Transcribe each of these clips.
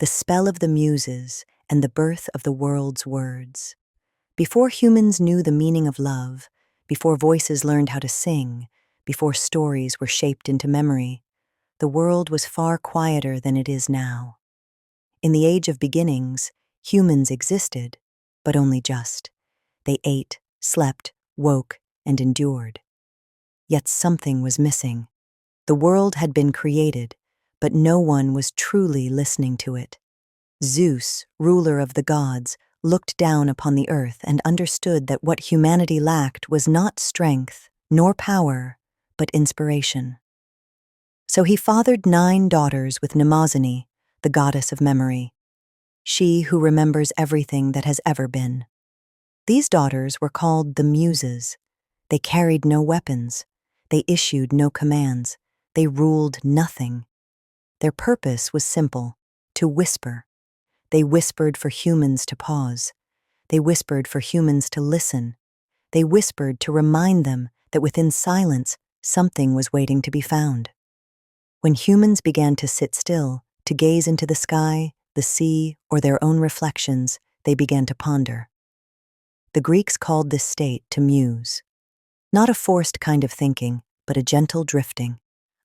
the spell of the muses, and the birth of the world's words. Before humans knew the meaning of love, before voices learned how to sing, before stories were shaped into memory, the world was far quieter than it is now. In the age of beginnings, humans existed, but only just. They ate, slept, woke, and endured. Yet something was missing. The world had been created, but no one was truly listening to it. Zeus, ruler of the gods, looked down upon the earth and understood that what humanity lacked was not strength nor power, but inspiration. So he fathered 9 daughters with Mnemosyne, the goddess of memory, she who remembers everything that has ever been. These daughters were called the Muses. They carried no weapons. They issued no commands. They ruled nothing. Their purpose was simple: to whisper. They whispered for humans to pause. They whispered for humans to listen. They whispered to remind them that within silence, something was waiting to be found. When humans began to sit still, to gaze into the sky, the sea, or their own reflections, they began to ponder. The Greeks called this state to muse. Not a forced kind of thinking, but a gentle drifting,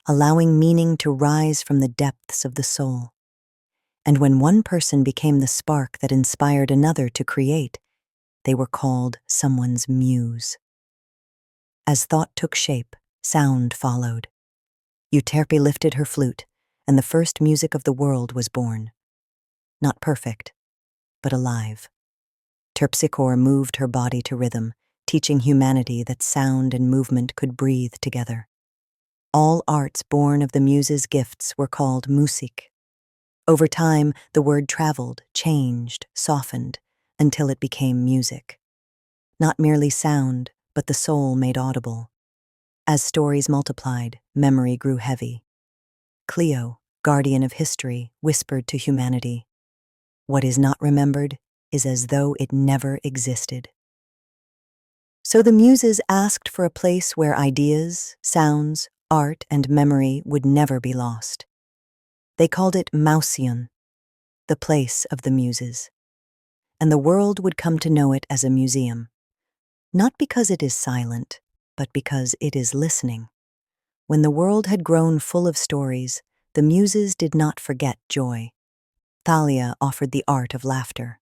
allowing meaning to rise from the depths of the soul. And when one person became the spark that inspired another to create, they were called someone's muse. As thought took shape, sound followed. Euterpe lifted her flute, and the first music of the world was born. Not perfect, but alive. Terpsichore moved her body to rhythm, teaching humanity that sound and movement could breathe together. All arts born of the Muses' gifts were called mousikē. Over time, the word traveled, changed, softened, until it became music. Not merely sound, but the soul made audible. As stories multiplied, memory grew heavy. Clio, guardian of history, whispered to humanity, "What is not remembered is as though it never existed." So the Muses asked for a place where ideas, sounds, art, and memory would never be lost. They called it mouséon, the place of the Muses. And the world would come to know it as a museum. Not because it is silent, but because it is listening. When the world had grown full of stories, the Muses did not forget joy. Thalia offered the art of laughter.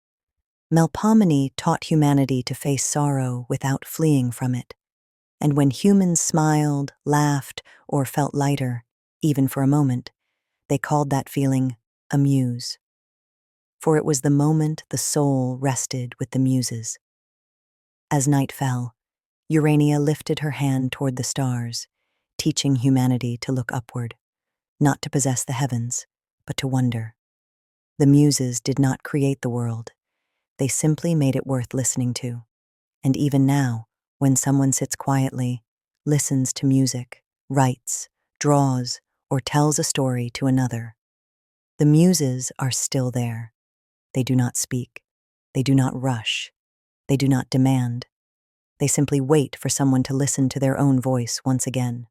Melpomene taught humanity to face sorrow without fleeing from it. And when humans smiled, laughed, or felt lighter, even for a moment, they called that feeling a muse. For it was the moment the soul rested with the Muses. As night fell, Urania lifted her hand toward the stars, teaching humanity to look upward, not to possess the heavens, but to wonder. The Muses did not create the world. They simply made it worth listening to. And even now, when someone sits quietly, listens to music, writes, draws, or tells a story to another, the Muses are still there. They do not speak. They do not rush. They do not demand. They simply wait for someone to listen to their own voice once again.